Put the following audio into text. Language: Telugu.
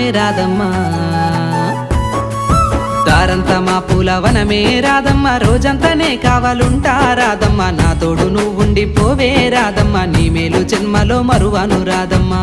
ప్రాణమే రాదమ్మా దారంతా మా పూలవనమే రాదమ్మ రోజంతానే కావాలుంటా రాదమ్మ నా తోడు నువ్వుండిపోవే రాదమ్మ నీ మేలు జన్మలో మరువను రాదమ్మా